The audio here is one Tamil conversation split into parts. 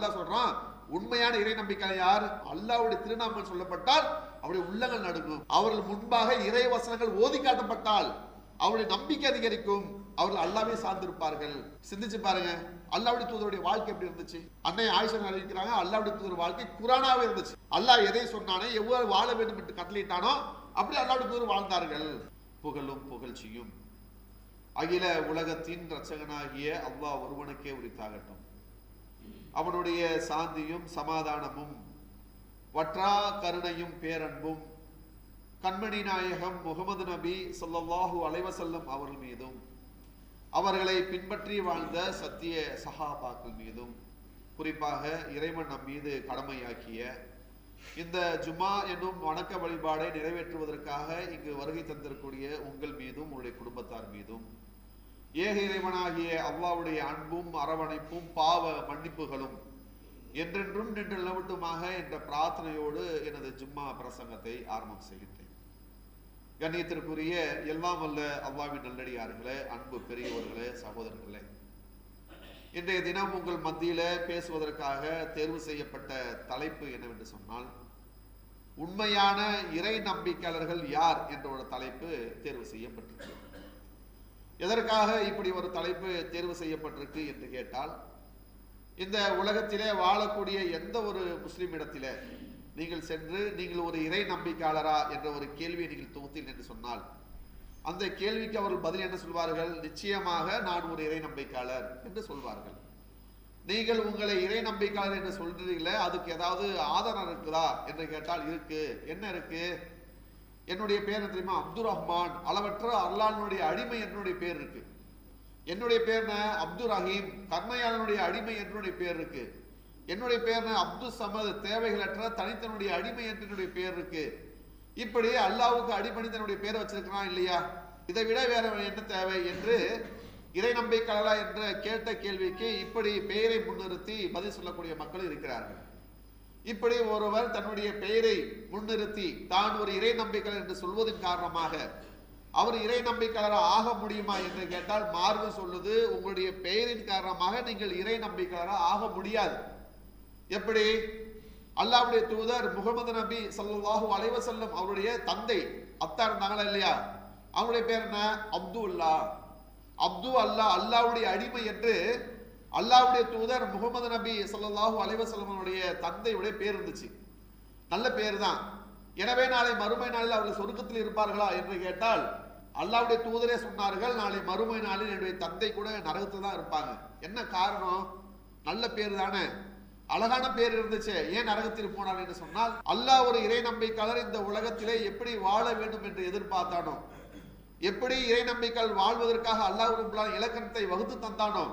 அல்லாஹ் சொல்றான், உண்மையான இறை நம்பிக்கை யார்? அல்லாஹ்வுடைய திருநாமங்கள் சொல்லப்பட்டால் அவருடைய உள்ளங்கள் நடுங்கும். அவர்கள் முன்பாக இறை வசனங்கள் ஓதி காட்டப்பட்டால் அவருடைய நம்பிக்கை அதிகரிக்கும். அவர்கள் அல்லாஹ்வை சார்ந்திருப்பார்கள். சிந்திச்சு பாருங்க, அல்லாஹ்வுடைய தூதருடைய வாழ்க்கை எப்படி இருந்துச்சு? அன்னை ஆயிஷா அறிவிக்கிறாங்க, அல்லாஹ்வுடைய தூதர் வாழ்க்கை குர்ஆனாவே இருந்துச்சு. அல்லாஹ் எதை சொன்னானோ, எவ்வாறு வாழ வேண்டும் என்று கட்டளையிட்டானோ அப்படி அல்லாஹ்வுடைய தூதர் வாழ்ந்தார்கள். புகழும் புகழ்ச்சியும் அகில உலகத்தின் இரட்சகனாகிய அல்லாஹ் ஒருவனுக்கே உரித்தாகட்டும். அவனுடைய சாந்தியும் சமாதானமும் வற்றா கருணையும் பேரன்பும் கண்மணி நாயகம் முகமது நபி ஸல்லல்லாஹு அலைஹி வஸல்லம் அவர்கள் மீதும் அவர்களை பின்பற்றி வாழ்ந்த சத்திய சஹாபாக்கள் மீதும் குறிப்பாக இறைவன் நம் மீது கடமையாக்கிய இந்த ஜுமா என்னும் வணக்க வழிபாடை நிறைவேற்றுவதற்காக இங்கு வருகை தந்திருக்கூடிய உங்கள் மீதும் உங்களுடைய குடும்பத்தார் மீதும் ஏக இறைவனாகிய அல்லாஹ்வுடைய அன்பும் அரவணைப்பும் பாவ மன்னிப்புகளும் என்றென்றும் நின்று நிலவட்டுமாக என்ற பிரார்த்தனையோடு எனது ஜும்மா பிரசங்கத்தை ஆரம்பம் செய்கின்றேன். கண்ணியத்திற்குரிய எல்லாம் வல்ல அல்லாஹ்வின் நல்லடியார்களே, அன்பு பெரியவர்களே, சகோதரர்களே, இன்றைய தினம் உங்கள் மத்தியில பேசுவதற்காக தேர்வு செய்யப்பட்ட தலைப்பு என்னவென்று சொன்னால், உண்மையான இறை நம்பிக்கையாளர்கள் யார் என்ற ஒரு தலைப்பு தேர்வு செய்யப்பட்டிருக்கு. எதற்காக இப்படி ஒரு தலைப்பு தேர்வு செய்யப்பட்டிருக்கு என்று கேட்டால், இந்த உலகத்திலே வாழக்கூடிய எந்த ஒரு முஸ்லிம் இடத்திலே நீங்கள் சென்று நீங்கள் ஒரு இறை நம்பிக்கையாளரா என்ற ஒரு கேள்வியை நீங்கள் தொகுத்தீர்கள் என்று சொன்னால், அந்த கேள்விக்கு அவர்கள் பதில் என்ன சொல்வார்கள்? நிச்சயமாக நான் ஒரு இறை நம்பிக்கையாளர் என்று சொல்வார்கள். நீங்கள் உங்களை இறை நம்பிக்கையாளர் என்று சொல்றீங்களே, அதுக்கு ஏதாவது ஆதாரம் இருக்குதா என்று கேட்டால் இருக்கு. என்ன இருக்கு? என்னுடைய பேர் என்ன தெரியுமா? அப்துல் ரஹ்மான், அளவற்ற அல்லாஹ்வுடைய அடிமை என்னுடைய பேர் இருக்கு. என்னுடைய பேர் அப்துல் ரஹீம், கருணையாளனுடைய அடிமை என்னுடைய பேர் இருக்கு. என்னுடைய பேர் அப்துல் சமது, தேவைகளற்ற தனித்தனுடைய அடிமை என்னுடைய பேர் இருக்கு. இப்படி அல்லாஹ்வுக்கு அடிபணி தன்னுடைய பேரை வச்சிருக்கிறான் இல்லையா? இதை விட வேற என்ன தேவை என்று இறை நம்பிக்கையாளரா என்ற கேட்ட கேள்விக்கு இப்படி பெயரை முன்னிறுத்தி பதில் சொல்லக்கூடிய மக்கள் இருக்கிறார்கள். இப்படி ஒருவர் தன்னுடைய பெயரை முன்னிறுத்தி தான் ஒரு இறை நம்பிக்கையாளர் என்று சொல்வதன் காரணமாக அவர் இறை நம்பிக்கையாளராக ஆக முடியுமா என்று கேட்டால், மார்க்கம் சொல்லுது, உங்களுடைய பெயரின் காரணமாக நீங்கள் இறை நம்பிக்கையாளராக ஆக முடியாது. எப்படி? அல்லாஹ்வுடைய தூதர் முகமது நபி ஸல்லல்லாஹு அலைஹி வஸல்லம் அவருடைய தந்தை அத்தா இருந்தாங்களா இல்லையா? அவருடைய பேர் என்ன? அப்துல்லா. அல்லாஹ்வுடைய அடிமை என்று அல்லாஹ்வுடைய தூதர் முகமது நபி ஸல்லல்லாஹு அலைஹி வஸல்லம் அவருடைய தந்தையுடைய பேர் இருந்துச்சு. நல்ல பேர் தான். எனவே நாளை மறுமை நாளில் அவர்கள் சொர்க்கத்தில் இருப்பார்களா என்று கேட்டால், அல்லாஹ்வுடைய தூதரே சொன்னார்கள், நாளை மறுமை நாளில் என்னுடைய தந்தை கூட நரகத்தில் தான் இருப்பாங்க. என்ன காரணம்? நல்ல பேர் தானே, அழகான பேர் இருந்துச்சு, ஏன் நரகத்தில் போனார் என்று சொன்னால், அல்லாஹ் ஒரு இறை நம்பிக்கையாளர் இந்த உலகத்திலே எப்படி வாழ வேண்டும் என்று எதிர்பார்த்தானோ, எப்படி இறை நம்பிக்கையாளர் வாழ்வதற்காக அல்லாஹ் ரப்பல் இலக்கணத்தை வகுத்து தந்தானோ,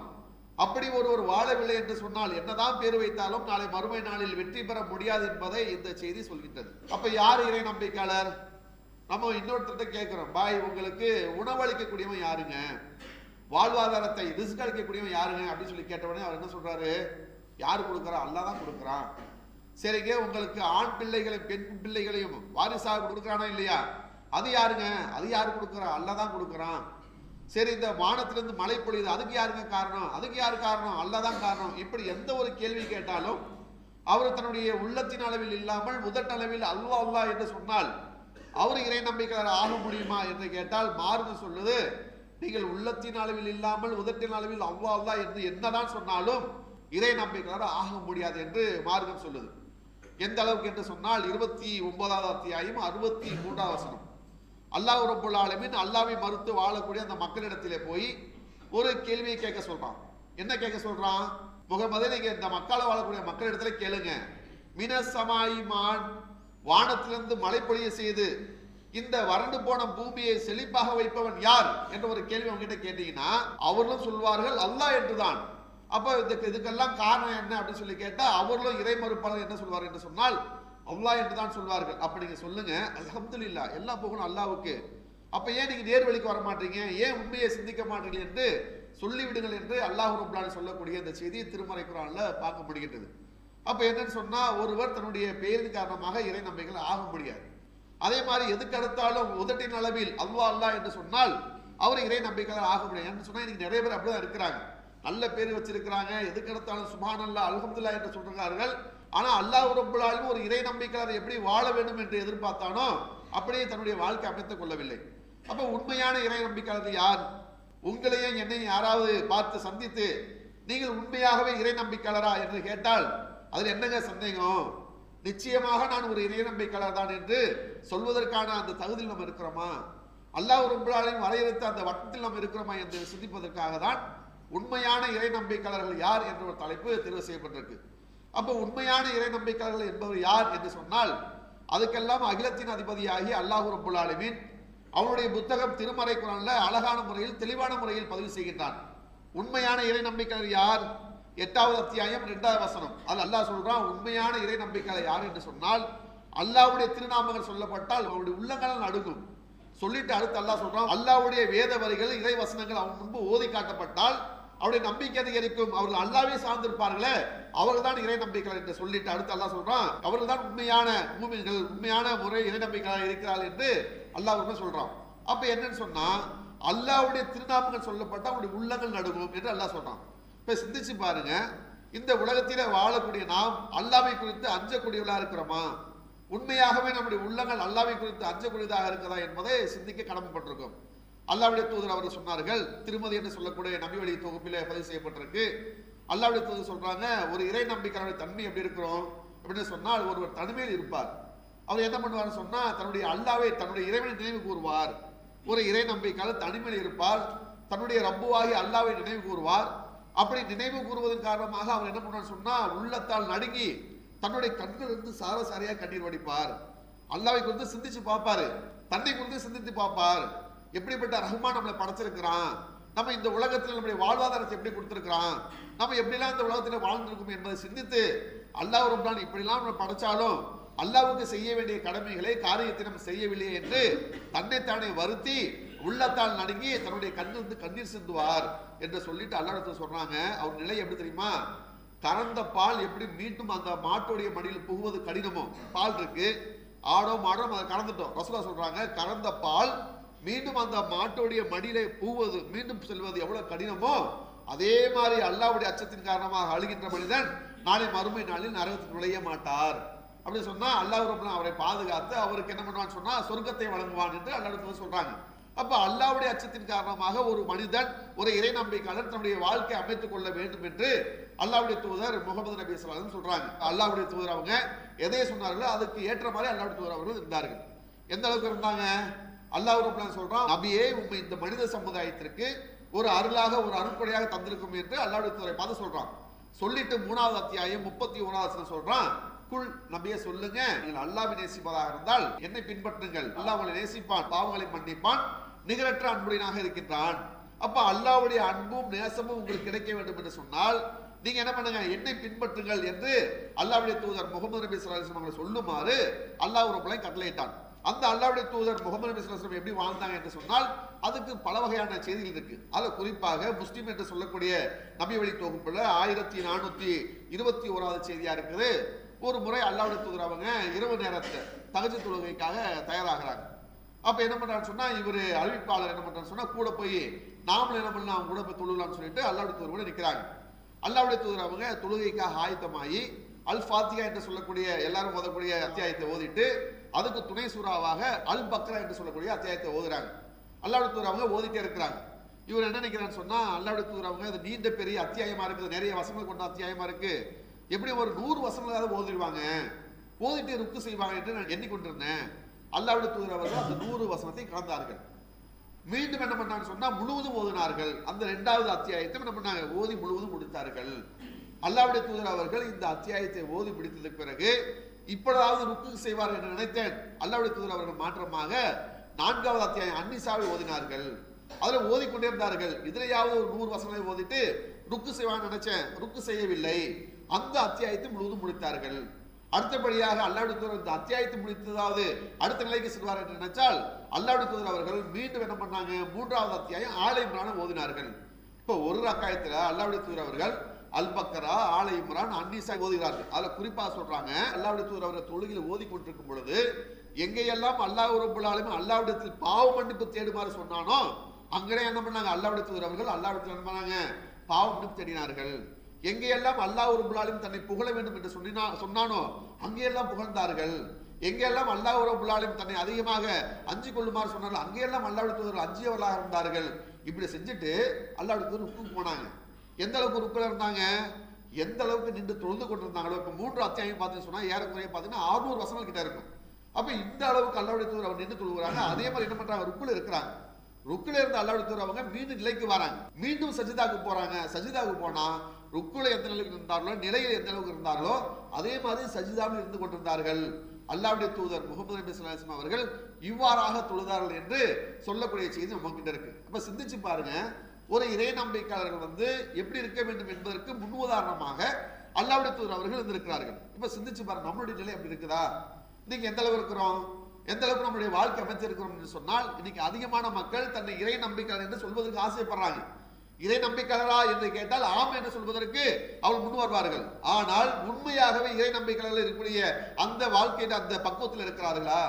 அப்படி ஒருவர் வாழவில்லை என்று சொன்னால் என்னதான் பேர் வைத்தாலும் நாளை மறுமை நாளில் வெற்றி பெற முடியாது என்பதை இந்த செய்தி சொல்கின்றது. அப்ப யார் இறை நம்பிக்கையாளர்? நம்ம இன்னொருத்தர்கிட்ட கேட்கிறோம், பாய் உங்களுக்கு உணவளிக்கக்கூடியவன் யாருங்க, வாழ்வாதாரத்தை ரிஸ்க் அளிக்கக்கூடியவன் யாருங்க அப்படின்னு சொல்லி கேட்டவனே அவர் என்ன சொல்றாரு? யாரு கொடுக்குறா? அல்லாஹ் தான் கொடுக்குறான். சரிங்க, உங்களுக்கு ஆண் பிள்ளைகளையும் பெண் பிள்ளைகளையும் வாரிசாக கொடுக்குறானா இல்லையா? அது யாருங்க? அது யாரு கொடுக்குறா? அல்லாஹ் தான் கொடுக்குறான். சரி, இந்த வானத்திலிருந்து மழை பொழியுது, அதுக்கு யாருங்க காரணம்? அதுக்கு யாரு காரணம்? அல்லாஹ் தான் காரணம். இப்படி எந்த ஒரு கேள்வி கேட்டாலும் அவர் தன்னுடைய உள்ளத்தின் அளவில் இல்லாமல் முதட்டளவில் அல்லாஹ் அல்லாஹ் என்று சொன்னால் அவர் இறை நம்பிக்கையாளர் ஆக முடியுமா என்று கேட்டால், மார்க்கம் சொல்லுது, நீங்கள் உள்ளத்தின் அளவில் இல்லாமல் உதட்டின் அளவில் அல்லாஹ் அல்லாஹ் என்று என்னதான் சொன்னாலும் இறை நம்பிக்கையாளர் ஆக முடியாது என்று மார்க்கம் சொல்லுது. எந்த அளவுக்கு என்று சொன்னால் 29வது அத்தியாயம் 63வது வசனம், அல்லாஹ் ரப்பல் ஆலமீன் அல்லாஹ்வை மறுத்து வாழக்கூடிய அந்த மக்களிடத்திலே போய் ஒரு கேள்வியை கேட்க சொல்றான். என்ன கேட்க சொல்றான்? முகமதே, நீங்க இந்த மக்களை வாழக்கூடிய மக்களிடத்துல கேளுங்க, மினசமாயிமான், வானத்திலிருந்து மழை பொழிய செய்து இந்த வறண்டு போன பூமியை செழிப்பாக வைப்பவன் யார் என்ற ஒரு கேள்வி அவங்க கிட்ட கேட்டீங்கன்னா அவர்களும் சொல்வார்கள் அல்லாஹ் என்றுதான். அப்ப இதுக்கெல்லாம் காரணம் என்ன அப்படின்னு சொல்லி கேட்டா அவர்களும் இறை மறுப்பாளர் என்ன சொல்வார்கள் என்று சொன்னால் அல்லாஹ் என்றுதான் சொல்வார்கள். அப்ப நீங்க சொல்லுங்க, அல்ஹம்துலில்லாஹ், எல்லா புகழும் அல்லாஹ்வுக்கு. அப்ப ஏன் நீங்க நேர்வழிக்கு வர மாட்டீங்க, ஏன் உண்மையை சிந்திக்க மாட்டீர்கள் என்று சொல்லிவிடுங்கள் என்று அல்லாஹ் ரப்பல் ஆலமீன் சொல்லக்கூடிய இந்த செய்தியை திருமறை குர்ஆன்ல பார்க்க முடிகிறது. அப்ப என்னன்னு சொன்னா, ஒருவர் தன்னுடைய பெயரின் காரணமாக இறை நம்பிக்கைகள் ஆக முடியாது. அதே மாதிரி எதுக்கு அடுத்தாலும் உதட்டின் அளவில் அல்லாஹ் அல்லாஹ் என்று சொன்னால் அவர் இறை நம்பிக்கையாளர் ஆக முடியாது என்று சொன்னா இன்னைக்கு நிறைய பேர் அப்படிதான் இருக்கிறாங்க. நல்ல பேர் வச்சிருக்கிறாங்க, எதுக்கெடுத்தாலும் சுப்ஹானல்லாஹ் அல்ஹம்துலில்லாஹ் என்று சொல்றார்கள். ஆனா அல்லாஹ் ரப்பல் ஆலமீன் ஒரு இறை நம்பிக்கையாளர் எப்படி வாழ வேண்டும் என்று எதிர்பார்த்தானோ அப்படியே தன்னுடைய வாழ்க்கை அமைத்துக் கொள்ளவில்லை. அப்ப உண்மையான இறை நம்பிக்கையாளர் யார்? உங்களையும் என்னையும் யாராவது பார்த்து சந்தித்து நீங்கள் உண்மையாகவே இறை நம்பிக்கையாளரா என்று கேட்டால் அதில் என்னங்க சந்தேகம்? நிச்சயமாக நான் ஒரு இறை நம்பிக்கையாளர் தான் என்று சொல்வதற்கான அந்த தகுதியில் நம்ம இருக்கிறோமா? அல்லாஹ் ரப்பல் ஆலமீன் வரையறுத்த அந்த வட்டத்தில் நாம் இருக்கிறோமா என்று சிந்திப்பதற்காக தான் உண்மையான இறை நம்பிக்கையாளர்கள் யார் என்ற ஒரு தலைப்பு தேர்வு செய்யப்பட்டிருக்கு. அப்போ உண்மையான இறை நம்பிக்கையாளர்கள் என்பவர் யார் என்று சொன்னால் அதுக்கெல்லாம் அகிலத்தின் அதிபதியாகி அல்லாஹ் ரப்பல் ஆலமீன் அவனுடைய புத்தகம் திருமறை குர்ஆன்ல அழகான முறையில் தெளிவான முறையில் பதிவு செய்கின்றான். உண்மையான இறை நம்பிக்கையாளர் யார்? 8வது அத்தியாயம் 2வது வசனம். அதில் அல்லாஹ் சொல்றான், உண்மையான இறை நம்பிக்கையாளர் யார் என்று சொன்னால் அல்லாஹ்வுடைய திருநாமங்கள் சொல்லப்பட்டால் அவருடைய உள்ளங்கள் நடுங்கும். சொல்லிட்டு அடுத்து அல்லாஹ் சொல்றான், அல்லாஹ்வுடைய வேத வரிகள் இறை வசனங்கள் அவன் முன்பு ஓதி காட்டப்பட்டால் அவருடைய நம்பிக்கை அதிகரிக்கும். அவர்கள் அல்லாஹ்வை சார்ந்திருப்பார்களே அவர்கள் தான் இறை நம்பிக்கையாளர் என்று சொல்லிட்டு அடுத்து அல்லாஹ் சொல்றான், அவர்கள் தான் உண்மையான மூமின்கள், உண்மையான முறை இறை நம்பிக்கையாளர் இருக்கிறார்கள் என்று அல்லாஹ் சொல்றான். அப்ப என்னன்னு சொன்னா அல்லாஹ்வுடைய திருநாமங்கள் சொல்லப்பட்ட அவருடைய உள்ளங்கள் நடுங்கும் என்று அல்லாஹ் சொல்றான். இப்ப சிந்திச்சு பாருங்க, இந்த உலகத்திலே வாழக்கூடிய நாம் அல்லாஹ்வை குறித்து அஞ்சக்கூடியவர்களா இருக்கிறோமா? உண்மையாகவே நம்முடைய உள்ளங்கள் அல்லாஹ்வை குறித்து அஞ்சக்கூடியதாக இருக்கிறதா என்பதை சிந்திக்க கடமைப்பட்டிருக்கும். அல்லாஹ்வுடைய தூதர் அவர்கள் சொன்னார்கள், திருமதி என்று சொல்லக்கூடிய நபி வழி தொகுப்பிலே பதிவு செய்யப்பட்டிருக்கு. அல்லாஹ்வுடைய தூதர் சொல்றாங்க, ஒரு இறை நம்பிக்கையாளருடைய தன்மை எப்படி இருக்கிறோம் அப்படின்னு சொன்னால் ஒருவர் தனிமையில் இருப்பார். அவர் என்ன பண்ணுவார்னு சொன்னா தன்னுடைய அல்லாஹ்வை தன்னுடைய இறைவனை நினைவு கூறுவார். ஒரு இறை நம்பிக்கையாளர் தனிமையில் இருப்பார், தன்னுடைய ரப்புவாகி அல்லாஹ்வை நினைவு கூறுவார். அப்படி நினைவு கூறுவதன் காரணமாக அவர் என்ன பண்ணுவார் சொன்னா உள்ளத்தால் நடுங்கி தன்னுடைய கண்களிலிருந்து சாரசாரியா கண்ணீர் வடிப்பார். அல்லாஹ்வை குறித்து சிந்திச்சு பார்ப்பாரு, தன்னை குறித்து சிந்தித்து பார்ப்பார். எப்படிப்பட்ட ரஹ்மான் நம்மளை படைச்சிருக்கிறான், நம்ம இந்த உலகத்தில் நம்முடைய வாழ்வாதாரத்தை எப்படி கொடுத்திருக்கிறான், நம்ம எப்படிலாம் இந்த உலகத்தில் வாழ்ந்திருக்கும் என்பதை சிந்தித்து அல்லாஹ் ரப்பல் இப்படிலாம் நம்ம படைச்சாலும் அல்லாஹ்வுக்கு செய்ய வேண்டிய கடமைகளை காரியத்தை நம்ம செய்யவில்லையே என்று தன்னைத்தானே வருத்தி உள்ளத்தால் நடுங்கி தன்னுடைய கண்ணிலிருந்து கண்ணீர் சிந்துவார் என்று சொல்லிட்டு அல்லாஹ் சொல்றாங்க. அவர் நிலை எப்படி தெரியுமா? கறந்த பால் எப்படி மீண்டும் அந்த மாட்டுடைய மடியில் புகுவது கடினமோ, பால் இருக்கு, ஆடோ மாடோ அதை கறந்துட்டோம், ரசூலுல்லாஹ் சொல்றாங்க கறந்த பால் மீண்டும் அந்த மாட்டுடைய மடியில பூவது மீண்டும் செல்வது எவ்வளவு கடினமோ அதே மாதிரி அல்லாஹ்வுடைய அச்சத்தின் காரணமாக அழுகின்ற மனிதன் நாளை மறுமை நாளில் நரகத்தில் நுழைய மாட்டார் அப்படின்னு சொன்னா அல்லாஹ் ரப்பல் அவரை பாதுகாத்து அவருக்கு என்ன பண்ணுவான்னு சொன்னா சொர்க்கத்தை வழங்குவான் என்று அல்லாஹ் சொல்றாங்க. அப்ப அல்லாஹ்வுடைய அச்சத்தின் காரணமாக ஒரு மனிதன் ஒரு இறை நம்பிக்கையாளர் தன்னுடைய வாழ்க்கை அமைத்துக் கொள்ள வேண்டும் என்று அல்லாஹ்வுடைய தூதர் முகமது நபி ஸல்லல்லாஹு அலைஹி வஸல்லம் சொல்றாங்க. அல்லாஹ்வுடைய தூதர் அவங்க எதை சொன்னார்களோ அதுக்கு ஏற்ற மாதிரி அல்லாஹ்வுடைய தூதர் அவர்கள் இருந்தார்கள். எந்த அளவுக்கு இருந்தாங்க? அல்லாஹ் ரப்பல் சொல்றான், நபியே உம்மை இந்த மனித சமுதாயத்திற்கு ஒரு அருளாக ஒரு அருட்கொடையாக தந்திருக்கும் என்று அல்லாஹ்வுடைய தூதரை பார்த்து சொல்றான். சொல்லிட்டு 3வது அத்தியாயம் 31வது வசனம் சொல்றான், குல் நபியே சொல்லுங்க, நீங்கள் அல்லாஹ்வை நேசிப்பதாக இருந்தால் என்னை பின்பற்றுங்கள், அல்லாஹ் உங்களை நேசிப்பான், பாவங்களை மன்னிப்பான், நிகரற்ற அன்புடையனாக இருக்கின்றான். அப்ப அல்லாஹ்வுடைய அன்பும் நேசமும் உங்களுக்கு கிடைக்க வேண்டும் என்று சொன்னால் நீங்க என்ன பண்ணுங்க, என்னை பின்பற்றுங்கள் என்று அல்லாஹ்வுடைய தூதர் முகமது நபி ஸல்லல்லாஹு அலைஹி வஸல்லம் சொல்லுமாறு அல்லாஹ் ரப்பல் கட்டளையிட்டான். அந்த அல்லாஹ்வுடைய தூதர் முகமது நபி ஸல்லல்லாஹு அலைஹி வஸல்லம் எப்படி வாழ்ந்தாங்க என்று சொன்னால் அதுக்கு பல வகையான செய்திகள் இருக்கு. அதுல குறிப்பாக முஸ்லிம் என்று சொல்லக்கூடிய நபி வழி தொகுப்புல 1421வது செய்தியா இருக்குது. ஒரு முறை அல்லாஹ்வுடைய தூதர் அவங்க இரவு நேரத்தை தஹஜ்ஜுத் தொழுகைக்காக தயாராகிறாங்க. அப்ப என்ன பண்றான்னு சொன்னா இவர் அறிவிப்பாளர் என்ன பண்றான்னு சொன்னா கூட போய் நாமளும் என்ன பண்ணலாம் அவங்க கூட போய் தொழுலாம்னு சொல்லிட்டு அல்லாஹ்வுடைய தூதர் கூட நிற்கிறாங்க. அல்லாஹ்வுடைய தூதர் அவங்க தொழுகைக்காக ஆயத்தமாகி அல் ஃபாத்திஹா என்று சொல்லக்கூடிய எல்லாரும் ஓதக்கூடிய அத்தியாயத்தை ஓதிட்டு அதுக்கு துணை சூறாவாக அல் பக்ரா என்று சொல்லக்கூடிய அத்தியாயத்தை ஓதுறாங்க. அல்லாஹ்வுடைய தூதர் அவங்க ஓதிட்டே இருக்கிறாங்க. இவர் என்ன நினைக்கிறான்னு சொன்னா அல்லாஹ்வுடைய தூதர் அவங்க இது நீண்ட பெரிய அத்தியாயமா இருக்குது, நிறைய வசனங்கள் கொண்ட அத்தியாயமா இருக்கு, எப்படி ஒரு 100 வசனங்களாவது ஓதிடுவாங்க, ஓதிட்டு ருக்கு செய்வாங்க என்று நான் எண்ணிக்கொண்டிருந்தேன். அல்லாஹ்வுடைய தூதர் அவர்கள் அந்த 100 வசனத்தை கடந்தார்கள். மீண்டும் என்ன பண்ணாங்க சொன்னா முழுவதும் ஓதினார்கள். அந்த 2வது அத்தியாயத்தை என்ன பண்ணாங்க ஓதி முழுவதும் முடித்தார்கள். அல்லாஹ்வுடைய தூதர் அவர்கள் இந்த அத்தியாயத்தை ஓதி முடித்ததுக்கு பிறகு இப்பொழுதாவது ருக்கு செய்வார்கள் என்று நினைத்தேன். அல்லாஹ்வுடைய தூதர் அவர்கள் மாற்றமாக 4வது அத்தியாயம் அன்னிசாவை ஓதினார்கள். அதுல ஓதிக்கொண்டே இருந்தார்கள். இதுலயாவது ஒரு 100 வசனங்களை ஓதிட்டு ருக்கு செய்வான்னு நினைச்சேன், ருக்கு செய்யவில்லை. அந்த அத்தியாயத்தை முழுவதும் முடித்தார்கள். அடுத்தபடியாக அல்லாஹ்வுடைய தூதர் இந்த அத்தியாயத்தை முடித்ததாவது அடுத்த நிலைக்கு செல்வார் என்று நினைச்சால் அல்லாஹ்வுடைய தூதர் அவர்கள் மீண்டும் என்ன பண்ணாங்க 3வது அத்தியாயம் ஆல இம்ரான் ஓதினார்கள். இப்போ ஒரு ரக்காயத்துல அல்லாஹ்வுடைய தூதர் அவர்கள் அல் பக்கரா, ஆல இம்ரான், அன்னிசா ஓதுகிறார்கள். அதுல குறிப்பா சொல்றாங்க அல்லாஹ்வுடைய தூதர் அவர்கள் தொழுகையில் ஓதி கொண்டிருக்கும் பொழுது எங்கெல்லாம் அல்லாஹ் ரப்பல் ஆலமீன் அல்லாஹ்விடத்தில் பாவ மன்னிப்பு தேடுமாறு சொன்னானோ அங்கனே என்ன பண்ணாங்க அல்லாஹ்வுடைய தூதர் அவர்கள் அல்லாஹ்விடத்தில் என்ன பண்ணாங்க பாவம் தேடினார்கள். எங்கெல்லாம் அல்லாஹ் ரப்பல் ஆலமீன் தன்னை புகழ வேண்டும் என்று சொன்னானோ அங்கெல்லாம் புகழ்ந்தார்கள். எங்கெல்லாம் அல்லாஹ் ரப்பல் ஆலமீன் தன்னை அதிகமாக அஞ்சு கொள்ளுமாறு சொன்னார்கள் அங்கெல்லாம் அல்லாஹ்வுடைய தூதர் அஞ்சியவர்களாக இருந்தார்கள். இப்படி செஞ்சுட்டு அல்லாஹ்வுடைய தூதர் ருக்குக்கு போனாங்க. எந்த அளவுக்கு ருக்குல இருந்தாங்க, எந்த அளவுக்கு நின்று தொழுது கொண்டிருந்தாங்களோ. இப்போ 3 அத்தியாயம் பார்த்தீங்கன்னு சொன்னா ஏறக்குறைய பார்த்தீங்கன்னா 600 வசனங்கள் கிட்ட இருக்கும். அப்ப இந்த அளவுக்கு அல்லாஹ்வுடைய தூதர் அவர் நின்று தொழுகிறாங்க. அதே மாதிரி என்ன பண்றாங்க, ருக்குல இருக்கிறாங்க. ருக்குல இருந்து அல்லாஹ்வுடைய தூதர் அவங்க மீண்டும் நிலைக்கு வராங்க, மீண்டும் சஜிதாக்கு போறாங்க. சஜிதாக்கு போனா ருக்குல எந்த அளவுக்கு இருந்தார்களோ, நிலையில் எந்த அளவுக்கு இருந்தார்களோ அதே மாதிரி சஜிதாவில் இருந்து கொண்டிருந்தார்கள். அல்லாஹ்வுடைய தூதர் முகமது நபி ஸல்லல்லாஹு அலைஹி வஸல்லம் அவர்கள் இவ்வாறாக தொழுதார்கள் என்று சொல்லக்கூடிய செய்தி நம்ம கிட்ட இருக்கு. அப்ப சிந்திச்சு பாருங்க, ஒரு இறை நம்பிக்கையாளர்கள் எப்படி இருக்க வேண்டும் என்பதற்கு முன் உதாரணமாக அல்லாஹ்வுடைய தூதர் அவர்கள் இருந்திருக்கிறார்கள். இப்ப சிந்திச்சு பாருங்க, நம்மளுடைய நிலை எப்படி இருக்குதா? இன்னைக்கு எந்த அளவு இருக்கிறோம், எந்த அளவுக்கு நம்முடைய வாழ்க்கை அமைச்சிருக்கிறோம் என்று சொன்னால், இன்னைக்கு அதிகமான மக்கள் தன்னை இறை நம்பிக்கையாளர் என்று சொல்வதற்கு ஆசைப்படுறாங்க. இறை நம்பிக்கையாளரா என்று கேட்டால் ஆம் என்று சொல்வதற்கு அவர்கள் முன் வருவார்கள். ஆனால் உண்மையாகவே இறை நம்பிக்கையாளர்கள் இருக்கக்கூடிய அந்த வாழ்க்கையின் அந்த பக்குவத்தில் இருக்கிறார்களா?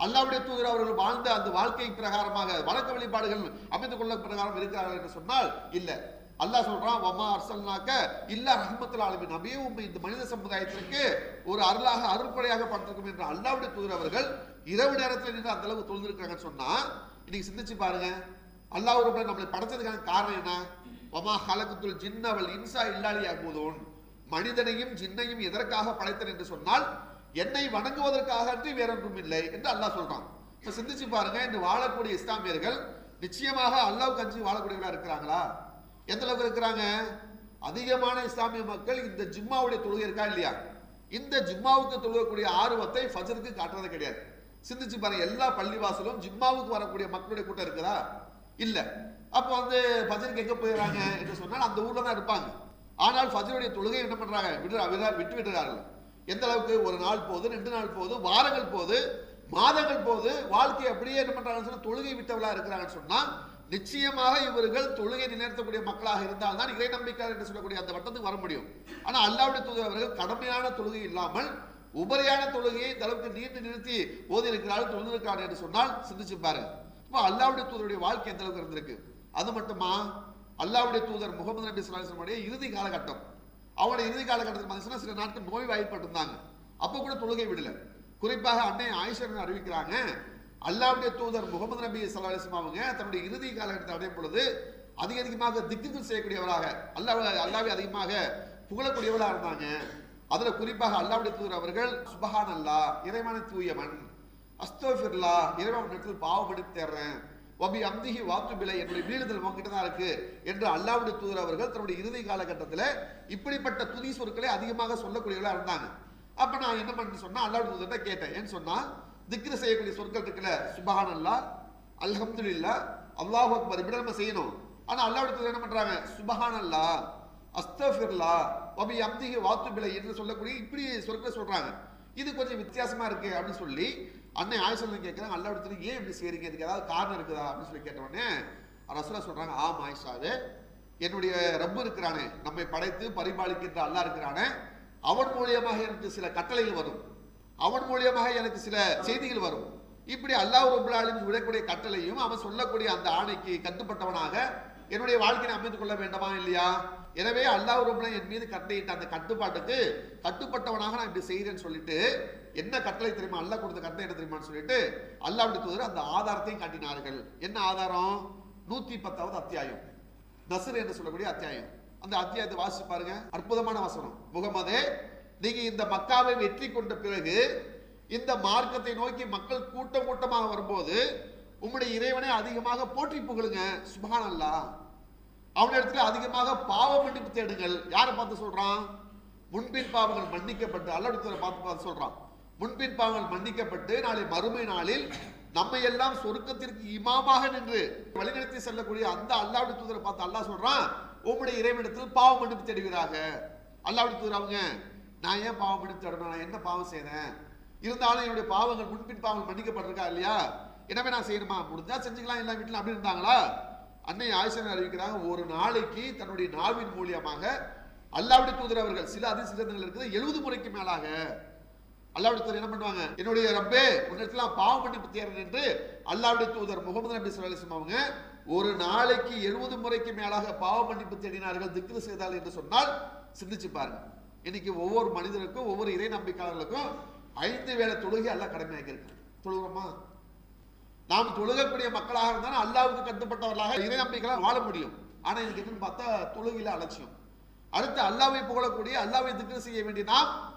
அல்லாஹ்வுடைய தூதர் அவர்கள் வாழ்ந்த அந்த வாழ்க்கை பிரகாரமாக வழக்க வழிபாடுகள் அமைத்துக் கொள்ள பிரகாரம் இருக்கிறார்கள் என்று சொன்னால் இல்ல. அல்லாஹ் சொல்றான், வமா அர்சல்னாக இல்லா ரஹ்மத்துல் ஆலமீன், நபியே உம்மை இந்த மனித சமுதாயத்திற்கு ஒரு அருளாக அருள்படையாக பட்டிருக்கும் என்ற அல்லாஹ்வுடைய தூதர் அவர்கள் இரவு நேரத்தில் நின்று அந்த அளவுக்கு தொழுந்திருக்காங்கன்னு சொன்னா இன்னைக்கு சிந்திச்சு பாருங்க. அல்லாஹ் ரப்பல் நம்மளை படைச்சதுக்கான காரணம் என்ன? வமா ஹலகுத்துல் ஜின்ன வல் இன்சா இல்லா லியஅபுதூன், மனிதனையும் ஜின்னையும் எதற்காக படைத்தேன் என்று சொன்னால் என்னை வணங்குவதற்காக அன்றி வேறொன்றும் இல்லை என்று அல்லாஹ் சொல்றான். இப்ப சிந்திச்சு பாருங்க, இன்று வாழக்கூடிய இஸ்லாமியர்கள் நிச்சயமாக அல்லாஹ்வுக்கு அஞ்சி வாழக்கூடியவர்களா இருக்கிறாங்களா? எந்த அளவுக்கு இருக்கிறாங்க? அதிகமான இஸ்லாமிய மக்கள் இந்த ஜும்மாவுடைய தொழுகை இருக்கா இல்லையா, இந்த ஜும்மாவுக்கு தொழுகக்கூடிய ஆர்வத்தை ஃபஜ்ருக்கு காட்டுறது கிடையாது. சிந்திச்சு பாருங்க, எல்லா பள்ளிவாசலும் ஜும்மாவுக்கு வரக்கூடிய மக்களுடைய கூட்டம் இருக்குதா? இல்ல. அப்ப ஃபஜ்ருக்கு எங்க போயிடறாங்க என்று சொன்னால் அந்த ஊர்ல தான் இருப்பாங்க. ஆனால் ஃபஜ்ருடைய தொழுகை என்ன பண்றாங்க, விட்டு விடுறார்கள். எந்த அளவுக்கு? ஒரு நாள் போது, 2 நாள் போது, வாரங்கள் போது, மாதங்கள் போது, வாழ்க்கை அப்படியே என்ன பண்றாங்கன்னு சொன்னா தொழுகை விட்டவளா இருக்கிறாங்கன்னு சொன்னா நிச்சயமாக இவர்கள் தொழுகை நிலைநிறுத்தக்கூடிய மக்களாக இருந்தால் தான் இறை நம்பிக்கையாளர் என்று சொல்லக்கூடிய அந்த வட்டத்துக்கு வர முடியும். ஆனா அல்லாஹ்வுடைய தூதர் அவர்கள் கடமையான தொழுகை இல்லாமல் உபரியான தொழுகையை இந்த அளவுக்கு நீண்டு நிறுத்தி ஓதி இருக்கிறார்கள், தொழுந்திருக்கிறார்கள் என்று சொன்னால் சிந்திச்சு பாருங்க. இப்போ அல்லாஹ்வுடைய தூதருடைய வாழ்க்கை எந்த அளவுக்கு இருந்திருக்கு. அது மட்டுமா, அல்லாஹ்வுடைய தூதர் முகமது நபி ஸல்லல்லாஹு அலைஹி வஸல்லம் இறுதி காலகட்டம், அவங்களுடைய இறுதி காலகட்டத்தில் பார்த்தீங்கன்னா சில நாட்கள் நோய் வாய்ப்பட்டிருந்தாங்க. அப்ப கூட தொழுகை விடல. குறிப்பாக அன்னை ஆயிஷா அறிவிக்கிறாங்க, அல்லாஹ்வுடைய தூதர் முகமது நபி ஸல்லல்லாஹு அலைஹி வஸல்லம் அவங்க தன்னுடைய இறுதி காலகட்டத்தை அடையும் பொழுது அதிகமாக திக்ருகள் செய்யக்கூடியவராக, அல்லாஹ்வை அதிகமாக புகழக்கூடியவர்களாக இருந்தாங்க. அதுல குறிப்பாக அல்லாஹ்வுடைய தூதர் அவர்கள் சுப்ஹானல்லாஹ், இறைவனை தூயவன், அஸ்தக்ஃபிருல்லாஹ், இறைவன் இடத்தில் பாவம் மன்னிப்பு தேடுறேன், வபி அம்திஹி வாத்துபிலை, என்னுடைய வீடுதல் உங்ககிட்ட தான் இருக்கு என்று அல்லாஹ்வுடைய தூதர் அவர்கள் தன்னுடைய இறுதி காலகட்டத்தில் இப்படிப்பட்ட துதி சொற்களை அதிகமாக சொல்லக்கூடியவர்களாக இருந்தாங்க. அப்ப நான் என்ன பண்ண சொன்னா அல்லாஹ்வுடைய தூதர்கிட்ட கேட்டேன். ஏன்னு சொன்னா திக்ரு செய்யக்கூடிய சொற்கள் இருக்குல்ல, சுப்ஹானல்லாஹ், அல்ஹம்துலில்லாஹ், அல்லாஹு அக்பர், இப்படி நம்ம செய்யணும். ஆனா அல்லாஹ்வுடைய தூதர் என்ன பண்றாங்க, சுப்ஹானல்லாஹ், அஸ்தக்ஃபிருல்லாஹ், வபி அம்திஹி வாத்துபிலை என்று சொல்லக்கூடிய இப்படி சொற்களை சொல்றாங்க. இது கொஞ்சம் வித்தியாசமா இருக்கு அப்படின்னு சொல்லி அன்னை ஆயிஷா கேட்கிறாங்க, அல்லாஹ்வுடைய தூதர் ஏன் இப்படி செய்றீங்க, இதுக்கு ஏதாவது காரணம் இருக்குதா அப்படின்னு சொல்லி கேட்ட உடனே ரசூலுல்லாஹ் சொல்றாங்க, ஆம் ஆயிஷாவே, என்னுடைய ரப்பு இருக்கிறானே, நம்மை படைத்து பரிபாலிக்கின்ற அல்லாஹ் இருக்கிறானே, அவன் மூலியமாக எனக்கு சில கட்டளைகள் வரும், அவன் மூலியமாக எனக்கு சில செய்திகள் வரும். இப்படி அல்லாஹ் ரப்பல் ஆலமீன் விடக்கூடிய கட்டளையும் அவன் சொல்லக்கூடிய அந்த ஆணைக்கு கட்டுப்பட்டவனாக என்னுடைய வாழ்க்கையை அமைத்துக் கொள்ள வேண்டாமா இல்லையா? எனவே அல்லாஹ் ரப்பல் ஆலமீன் என் மீது கட்டளையிட்ட அந்த கட்டுப்பாட்டுக்கு கட்டுப்பட்டவனாக நான் இப்படி செய்கிறேன்னு சொல்லிட்டு, என்ன கட்டளை தெரியுமா, அல்லாஹ் கொடுத்த கட்டளை என்ன தெரியுமான்னு சொல்லிட்டு அல்லாஹ்வுடைய தூதர் அந்த ஆதாரத்தையும் காட்டினார்கள். என்ன ஆதாரம்? 110வது அத்தியாயம், நஸ்ர் என்று சொல்லக்கூடிய அத்தியாயம். அந்த அத்தியாயத்தை வாசிச்சு பாருங்க, அற்புதமான வசனம். முகமதே, நீங்க இந்த மக்காவை வெற்றி கொண்ட பிறகு இந்த மார்க்கத்தை நோக்கி மக்கள் கூட்டம் கூட்டமாக வரும்போது உம்முடைய இறைவனை அதிகமாக போற்றி புகழுங்க, சுப்ஹானல்லாஹ், அவனிடத்துல அதிகமாக பாவ மன்னிப்பு தேடுங்கள். யாரை பார்த்து சொல்றான்? முன்பின் பாவங்கள் மன்னிக்கப்பட்டு, அல்லாஹ்வுடைய பார்த்து சொல்றான், முன்பின் பாவங்கள் மன்னிக்கப்பட்டு நாளை மறுமை நாளில் நம்மை எல்லாம் சொர்க்கத்திற்கு இமாமாக நின்று வழிநடத்தி செல்லக்கூடிய அந்த அல்லாஹ்வுடைய தூதரை பார்த்து அல்லாஹ் சொல்றான், உம்முடைய இறைவனிடத்தில் பாவ மன்னிப்பு தேடுகிறாங்க. அல்லாஹ்வுடைய தூதர் அவங்க, நான் ஏன் பாவம் மன்னிப்பு தேடணும், நான் என்ன பாவம் செய்தேன், இருந்தாலும் என்னுடைய பாவங்கள் முன்பின் பாவங்கள் மன்னிக்கப்பட்டிருக்கா இல்லையா, எனவே நான் செய்யணுமா, முடிஞ்சா செஞ்சுக்கலாம், எல்லா வீட்டிலும் அப்படி இருந்தாங்களா? அன்னை ஆயிஷா அறிவிக்கிறாங்க, ஒரு நாளைக்கு தன்னுடைய நாவின் மூலியமாக அல்லாஹ்வுடைய தூதர் அவர்கள் சில அதிசயங்கள் இருக்குது 70 முறைக்கு மேலாக அல்லாஹ்வுடைய தூதர் என்ன பண்ணுவாங்க, என்னுடைய ரப்பே உன்னிடத்துல பாவம் மன்னிப்பு தேடுறேன் என்று அல்லாஹ்வுடைய தூதர் முகமது நபி ஸல்லல்லாஹு அலைஹி வஸல்லம் அவங்க ஒரு நாளைக்கு 70 முறைக்கு மேலாக பாவ மன்னிப்பு தேடினார்கள் திக்ரு செய்தால் என்று சொன்னால் சிந்திச்சு பாருங்க. இன்னைக்கு ஒவ்வொரு மனிதருக்கும் ஒவ்வொரு இறை நம்பிக்கையாளர்களுக்கும் 5 வேளை தொழுகை அல்லாஹ் கடமையாக்கி இருக்கு. தொழுகிறோமா? நாம் தொழுகக்கூடிய மக்களாக இருந்தாலும் அல்லாஹ்வுக்கு கட்டுப்பட்டவர்களாக இறை நம்பிக்கையாளர் வாழ முடியும். ஆனா இன்னைக்கு என்னன்னு பார்த்தா தொழுகையில அலட்சியம். அடுத்து அல்லாஹ்வை புகழக்கூடிய அல்லாஹ்வை திக்ரு செய்ய வேண்டிய நாம்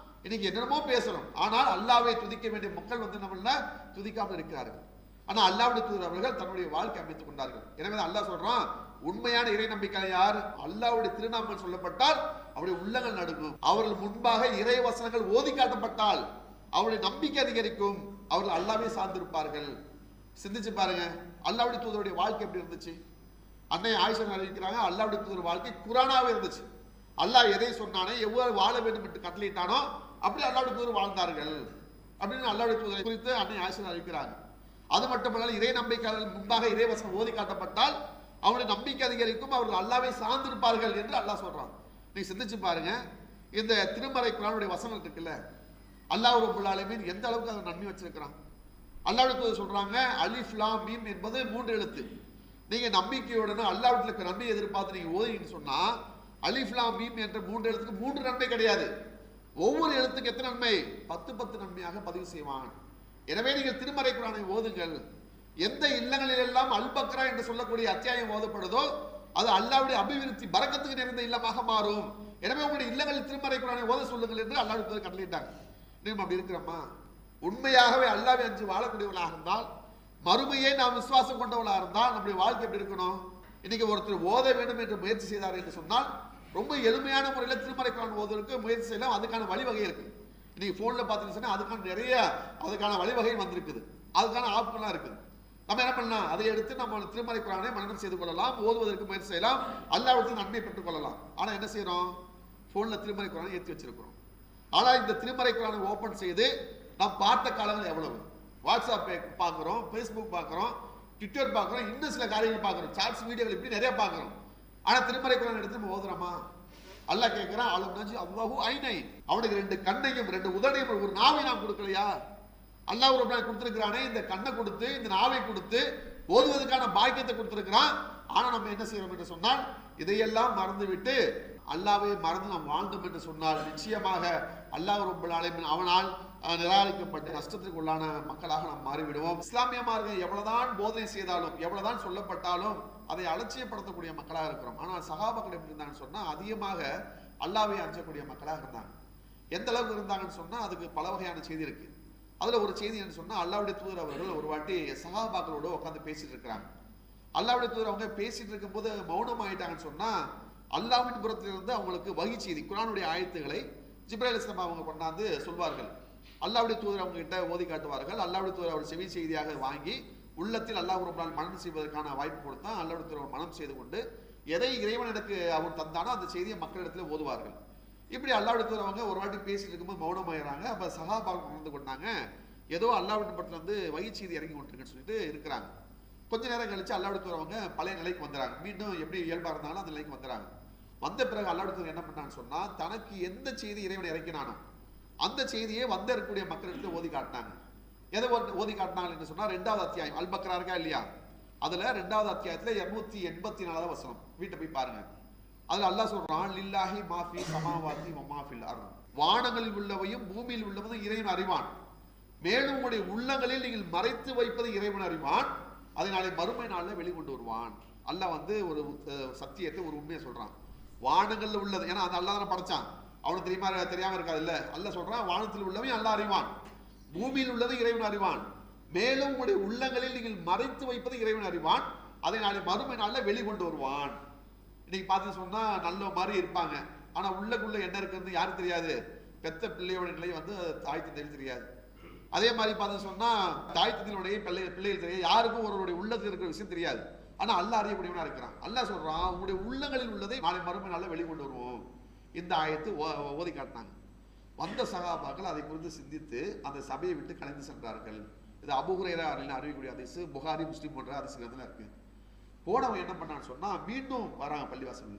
இன்னைக்கு என்னென்னமோ பேசுறோம். ஆனால் அல்லாஹ்வை துதிக்க வேண்டிய மக்கள் நம்மள துதிக்காமல் இருக்கிறார்கள். ஆனா அல்லாஹ்வுடைய தூதர் அவர்கள் தன்னுடைய வாழ்க்கை அமைத்துக் கொண்டார்கள். எனவே அல்லாஹ் சொல்றான், உண்மையான இறை நம்பிக்கையாளர் யார்? அல்லாஹ்வுடைய திருநாமம் சொல்லப்பட்டால் அவருடைய உள்ளங்கள் நடுங்கும். அவர்கள் முன்பாக இறை வசனங்கள் ஓதி காட்டப்பட்டால் அவருடைய நம்பிக்கை அதிகரிக்கும். அவர்கள் அல்லாஹ்வை சார்ந்திருப்பார்கள். சிந்திச்சு பாருங்க, அல்லாஹ்வுடைய தூதருடைய வாழ்க்கை எப்படி இருந்துச்சு? அன்னை ஆயிஷா அறிவிக்கிறாங்க, அல்லாஹ்வுடைய தூதர் வாழ்க்கை குர்ஆனாவே இருந்துச்சு. அல்லாஹ் எதை சொன்னானே, எவ்வாறு வாழ வேண்டும் என்று கட்டளையிட்டானோ அப்படி அல்லாஹ்வுடைய தூதர் வாழ்ந்தார்கள் அப்படின்னு அல்லாஹ்வுடைய தூதரை குறித்து அன்னை ஆயிஷா அறிவிக்கிறாங்க. அது மட்டுமல்ல, இறை நம்பிக்கையாளர்கள் முன்பாக இறைவசனம் ஓதி காட்டப்பட்டால் அவருடைய நம்பிக்கை அதிகரிக்கும். அவர்கள் அல்லாஹ்வை சார்ந்திருப்பார்கள் என்று அல்லாஹ் சொல்றான். நீ சிந்திச்சு பாருங்க, இந்த திருமறை குர்ஆனுடைய வசனம் இருக்குல்ல, அல்லாஹ் ரப்பல் ஆலமீன் எந்த அளவுக்கு அதை நன்மை வச்சிருக்கிறான். அல்லாஹ்வுடைய தூதர் சொல்றாங்க, அலிஃப் லாம் மீம் என்பது 3 எழுத்து. நீங்க நம்பிக்கையுடனே அல்லாஹ்விடத்துல நன்மை எதிர்பார்த்து நீங்க ஓதின்னு சொன்னா அலிஃப் லாம் மீம் என்ற 3 எழுத்துக்கு 3 நன்மை கிடையாது. ஒவ்வொரு எழுத்துக்கு எத்தனை நன்மை? 10 நன்மையாக பதிவு செய்வான். எனவே நீங்கள் திருமறை குர்ஆனை ஓதுங்கள். எந்த இல்லங்களில் எல்லாம் அல் பக்ரா என்று சொல்லக்கூடிய அத்தியாயம் ஓதப்படுதோ அது அல்லாஹ்வுடைய அபிவிருத்தி பரக்கத்துக்கு நிறைந்த இல்லமாக மாறும். எனவே உங்களுடைய இல்லங்களில் திருமறை குர்ஆனை ஓத சொல்லுங்கள் என்று அல்லாஹ் கட்டளையிட்டாங்க. நீங்க அப்படி இருக்கிறோமா? உண்மையாகவே அல்லாஹ்வை அஞ்சி வாழக்கூடியவர்களாக இருந்தால், மறுமையை நாம் விசுவாசம் கொண்டவர்களாக இருந்தால் நம்முடைய வாழ்க்கை எப்படி இருக்கணும்? இன்னைக்கு ஒருத்தர் ஓத வேண்டும் என்று முயற்சி செய்தார் என்று சொன்னால் ரொம்ப எளிமையான முறையில் திருமறை குர்ஆன் ஓதுவதற்கு முயற்சி செய்யலாம். அதுக்கான வழிவகை இருக்கு. இன்னைக்கு போன்ல பார்த்தீங்கன்னா அதுக்கான நிறைய வழிவகை வந்திருக்குது. அதுக்கான ஆப்கள்லாம் இருக்குது. நம்ம என்ன பண்ணலாம்? அதை எடுத்து நம்ம திருமறை குர்ஆனை மனனம் செய்து கொள்ளலாம், ஓதுவதற்கு முயற்சி செய்யலாம், அல்லாஹ்விடத்தில் நன்மை பெற்றுக் கொள்ளலாம். ஆனா என்ன செய்யறோம்? போன்ல திருமறை குர்ஆனை ஏற்றி வச்சிருக்கிறோம். ஆனா இந்த திருமறை குர்ஆனை ஓபன் செய்து நாம் பார்த்த காலங்கள் எவ்வளவு? வாட்ஸ்அப் பார்க்கிறோம், ஃபேஸ்புக் பார்க்கிறோம், ட்விட்டர் பார்க்கிறோம், இன்னும் சில காரியங்கள் பார்க்கிறோம், சார்ட்ஸ் வீடியோகள் இப்படி நிறைய பார்க்கிறோம். ஆனா திருமறை குர்ஆன் எடுத்து நம்ம ஓதுறோமா? அல்லாஹ் கேட்கிறான், அல்லாஹு ஐனை, அவனுக்கு 2 கண்ணையும் 2 உதடையும் ஒரு நாவை நாம் கொடுக்கலையா? அல்லாஹ் ஒரு கொடுத்திருக்கிறானே, இந்த கண்ணை கொடுத்து இந்த நாவை கொடுத்து ஓதுவதற்கான பாக்கியத்தை கொடுத்திருக்கிறான். ஆனா நம்ம என்ன செய்யறோம் என்று சொன்னால் இதையெல்லாம் மறந்துவிட்டு அல்லாஹ்வை மறந்து நாம் வாழ்ந்தோம் என்று சொன்னால் நிச்சயமாக அல்லாஹ் ரப்பல் ஆலமீன் அவனால் நிராகரிக்கப்பட்ட நஷ்டத்திற்கு உள்ளான மக்களாக நாம் மாறிவிடுவோம். இஸ்லாமிய மார்க்கம் எவ்வளவுதான் போதனை செய்தாலும் எவ்வளவுதான் சொல்லப்பட்டாலும் அதை அலட்சியப்படுத்தக்கூடிய மக்களாக இருக்கிறோம். ஆனால் சஹாபாக்கள் எப்படி இருந்தாங்கன்னு சொன்னா அதிகமாக அல்லாஹ்வை அஞ்சக்கூடிய மக்களாக இருந்தாங்க. எந்த அளவுக்கு இருந்தாங்கன்னு சொன்னா அதுக்கு பல வகையான செய்தி இருக்கு. அதுல ஒரு செய்தி என்ன சொன்னா, அல்லாஹ்வுடைய தூதர் அவர்கள் ஒரு வாட்டி சஹாபாக்களோட உட்கார்ந்து பேசிட்டு இருக்கிறாங்க. அல்லாஹ்வுடைய தூதர் அவங்க பேசிட்டு இருக்கும்போது மௌனம் ஆயிட்டாங்கன்னு சொன்னா அல்லாஹ்வின் புறத்திலிருந்து அவங்களுக்கு வகி செய்தி குர்ஆனுடைய ஆயத்துகளை ஜிப்ரீல் அலைஹிஸ்ஸலாம் அவங்க கொண்டாந்து சொல்வார்கள். அல்லாஹ்வுடைய தூதர் அவங்க கிட்ட ஓதி காட்டுவார்கள். அல்லாஹ்வுடைய தூதர் அவர் செவி செய்தியாக வாங்கி உள்ளத்தில் அல்லாஹ் ரப்பல் மனம் செய்வதற்கான வாய்ப்பு கொடுத்தா அல்லாஹ்வுடைய தூதர் மனம் செய்து கொண்டு எதை இறைவன் எனக்கு அவர் தந்தானோ அந்த செய்தியை மக்களிடத்தில் ஓதுவார்கள். இப்படி அல்லாஹ்வுடைய தூதர் அவங்க ஒரு வாட்டி பேசிட்டு இருக்கும்போது மௌனமாயிறாங்க. அப்ப சஹாபாக்கள் உணர்ந்து கொண்டாங்க, ஏதோ அல்லாஹ்வுடைய பக்கத்துல இருந்து வகி செய்தி இறங்கி கொண்டிருக்குன்னு சொல்லிட்டு இருக்கிறாங்க. கொஞ்ச நேரம் கழிச்சு அல்லாஹ்வுடைய தூதர் அவங்க பழைய நிலைக்கு வந்துறாங்க. மீண்டும் எப்படி இயல்பா இருந்தாலும் அந்த நிலைக்கு வந்துறாங்க. வந்த பிறகு அல்லாஹ்வுடைய தூதர் என்ன பண்ணான்னு சொன்னா, தனக்கு எந்த செய்தி இறைவன் இறக்கினானோ அந்த செய்தியை வந்த இருக்கக்கூடிய மக்களுக்கு ஓதி காட்டினாங்க. எதை ஓதி காட்டினாங்க என்று சொன்னா 2வது அத்தியாயம் அல் பக்ரா இருக்கா இல்லையா, அதுல 2வது அத்தியாயத்துல 284வது வசனம் வீட்டை போய் பாருங்க. அதுல அல்லாஹ் சொல்றான், லில்லாஹி மாஃபி சமாவாத்தி வமாஃபில் அர்த், வானங்களில் உள்ளவையும் பூமியில் உள்ளவதும் இறைவன் அறிவான், மேலும் உங்களுடைய உள்ளங்களில் நீங்கள் மறைத்து வைப்பது இறைவன் அறிவான், அதை நாளை மறுமை நாள்ல வெளிக்கொண்டு வருவான். அல்லாஹ் ஒரு சத்தியத்தை ஒரு உண்மையை சொல்றான். வானங்கள்ல உள்ளது, ஏன்னா அந்த அல்லாஹ் தானே படைச்சான், அவனுக்கு தெரியாம இருக்காது இல்ல. அல்லாஹ் சொல்றான், வானத்தில் உள்ளவையும் அல்லாஹ் அறிவான், பூமியில் உள்ளது இறைவன் அறிவான், மேலும் உங்களுடைய உள்ளங்களில் நீங்கள் மறைத்து வைப்பது இறைவன் அறிவான், அதை நாளை மறுமை நாள்ல வெளிக்கொண்டு வருவான். இன்னைக்கு பார்த்து சொன்னா நல்ல மாதிரி இருப்பாங்க, ஆனா உள்ளக்குள்ள என்ன இருக்குன்னு யாருக்கு தெரியாது? பெத்த பிள்ளையோட நிலை தாய் தந்தைக்கு தெரியாது. அதே மாதிரி பார்த்து சொன்னா தாய் தந்தையுடைய பிள்ளைகள் தெரியாது, யாருக்கும் ஒருவருடைய உள்ளத்தில் இருக்கிற விஷயம் தெரியாது. ஆனா அல்லாஹ் அறியக்கூடியவனா இருக்கிறான். அல்லாஹ் சொல்றான், உங்களுடைய உள்ளங்களில் உள்ளதை நாளை மறுமை நாள்ல வெளிக்கொண்டு வருவோம். இந்த ஆயத்து ஓதி காட்டினாங்க. வந்த சகாபாக்கள் அதை குறித்து சிந்தித்து அந்த சபையை விட்டு கலைந்து சென்றார்கள். இது அபூ ஹுரைரா அறிவிக்கக்கூடிய ஹதீஸ், புகாரி முஸ்லிம் போன்ற ஹதீஸ்ல இருக்கு. போனவன் என்ன பண்ணான்னு சொன்னா மீண்டும் வராங்க பள்ளிவாசல்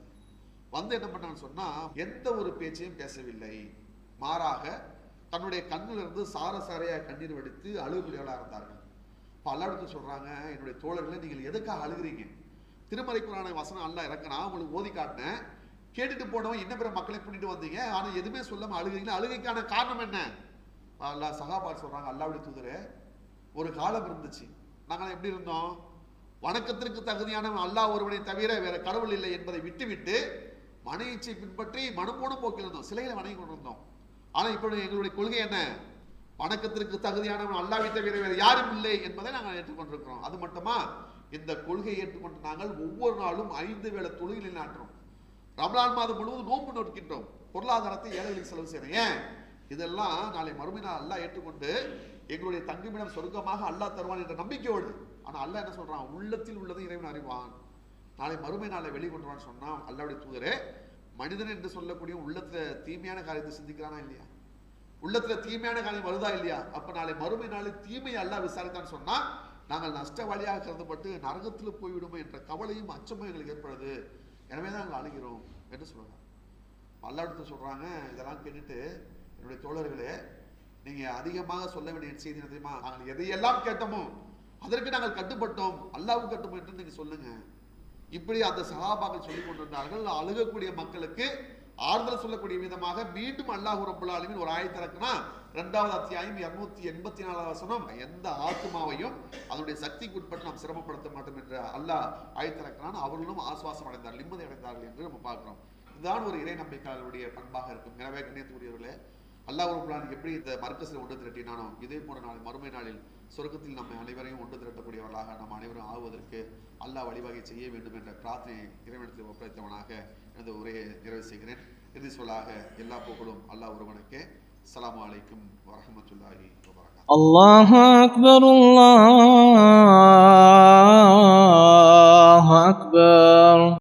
வந்து என்ன பண்ணான்னு சொன்னா எந்த ஒரு பேச்சையும் பேசவில்லை, மாறாக தன்னுடைய கண்ணிலிருந்து சாரையா கண்ணீர் வடித்து அழுகக்கூடியவர்களா இருந்தார்கள். இப்போ அல்லாஹ்வுக்கு சொல்றாங்க, என்னுடைய தோழர்களை நீங்கள் எதுக்காக அழுகிறீங்க? திருமறை குர்ஆன் வசனம் அல்லாஹ் இறக்குனா உங்களுக்கு ஓதி காட்டினேன், கேட்டுட்டு போனவன் என்ன பிற மக்களை பண்ணிட்டு வந்தீங்க, ஆனா எதுவுமே சொல்லாம அழுகிறீங்களா, அழுகைக்கான காரணம் என்ன? அல்லாஹ் சஹாபாக்கள் சொல்றாங்க, அல்லாஹ்வுடைய தூதரே, ஒரு காலம் இருந்துச்சு, நாங்கள் எப்படி இருந்தோம், வணக்கத்திற்கு தகுதியானவன் அல்லாஹ் ஒருவனை தவிர வேற கடவுள் இல்லை என்பதை விட்டுவிட்டு மன இச்சை பின்பற்றி மனுபோன போக்கில் இருந்தோம், சிலைகளை வணங்கி கொண்டிருந்தோம். ஆனா இப்ப எங்களுடைய கொள்கை என்ன? வணக்கத்திற்கு தகுதியானவன் அல்லாஹ்வை தவிர வேற யாரும் இல்லை என்பதை நாங்கள் ஏற்றுக்கொண்டிருக்கிறோம். அது மட்டுமா, இந்த கொள்கையை ஏற்றுக்கொண்டு நாங்கள் ஒவ்வொரு நாளும் 5 வேளை தொழுகை நிலைநாட்டுறோம். ரமலான் மாதம் முழுவதும் நோன்பு நோக்கின்றோம். பொருளாதாரத்தை ஏழைகளுக்கு செலவு செய்யறோம். ஏன்? இதெல்லாம் நாளை மறுமை நாள் அல்லாஹ் ஏற்றுக்கொண்டு எங்களுடைய தங்குமிடம் சொர்க்கமாக அல்லாஹ் தருவான் என்ற நம்பிக்கையோடு. ஆனா அல்லாஹ் என்ன சொல்றான்? உள்ளத்தில் உள்ளதை இறைவன் அறிவான், நாளை மறுமை நாளை வெளிக்கொண்டுவான்னு சொன்னா அல்லாஹ்வுடைய தூதரே, மனிதன் என்று சொல்லக்கூடிய உள்ளத்துல தீமையான காரியத்தை சிந்திக்கிறானா இல்லையா? உள்ளத்துல தீமையான காரியம் வருதா இல்லையா? அப்ப நாளை மறுமை நாளில் தீமையை அல்லாஹ் விசாரித்தான்னு சொன்னா நாங்கள் நஷ்டவாளியாக கருதப்பட்டு நரகத்தில் போய்விடுமோ என்ற கவலையும் அச்சமும் எங்களுக்கு ஏற்படுது. எனவே தான் நாங்கள் அழுகிறோம் என்று சொல்றாங்க. அல்லாஹ்விடத்துல சொல்றாங்க, இதெல்லாம் கேட்டுட்டு என்னுடைய தோழர்களே, நீங்க அதிகமாக சொல்ல வேண்டிய செய்தி என்ன தெரியுமா? நாங்கள் எதையெல்லாம் கேட்டோமோ அதற்கு நாங்கள் கட்டுப்பட்டோம், அல்லாஹ்வுக்கு கட்டுப்பட்டோம் என்று நீங்க சொல்லுங்க. இப்படி அந்த சஹாபாக்கள் சொல்லிக் கொண்டிருந்தார்கள். அழுகக்கூடிய மக்களுக்கு ஆறுதல் சொல்லக்கூடிய விதமாக மீண்டும் அல்லாஹ் ரப்பல் ஆலமீன் ஒரு ஆயத்தை இறக்குனா, 2வது அத்தியாயம் 284வது வசனம், எந்த ஆத்மாவையும் அதனுடைய சக்திக்கு உட்பட்டு நாம் சிரமப்படுத்த மாட்டோம் என்று அல்லாஹ் ஆயத்தை இறக்குனான். அவர்களும் ஆசுவாசம் அடைந்தார்கள், நிம்மதி அடைந்தார்கள் என்று நம்ம பார்க்கிறோம். இதுதான் ஒரு இறை நம்பிக்கையாளருடைய பண்பாக இருக்கும். எனவே கண்ணியத்துக்குரியவர்களே, அல்லாஹ் ரப்பல் ஆலமீன் எப்படி இந்த மர்கஸில் ஒன்று திரட்டினானோ இதே போல நாளை மறுமை நாளில் சொர்க்கத்தில் நம்ம அனைவரையும் ஒன்று திரட்டக்கூடியவர்களாக நம்ம அனைவரும் ஆகுவதற்கு அல்லாஹ் வழிவகை செய்ய வேண்டும் என்ற பிரார்த்தனை இறைவனத்தில் ஒப்படைத்தவனாக எனது உரையை நிறைவு செய்கிறேன். இறுதி சொல்லாக எல்லா புகழும் அல்லாஹ் ஒருவனுக்கே. அஸ்ஸலாமு அலைக்கும் வரஹ்மத்துல்லாஹி வபரகாத்துஹு. அல்லாஹு அக்பர், அல்லாஹு அக்பர்.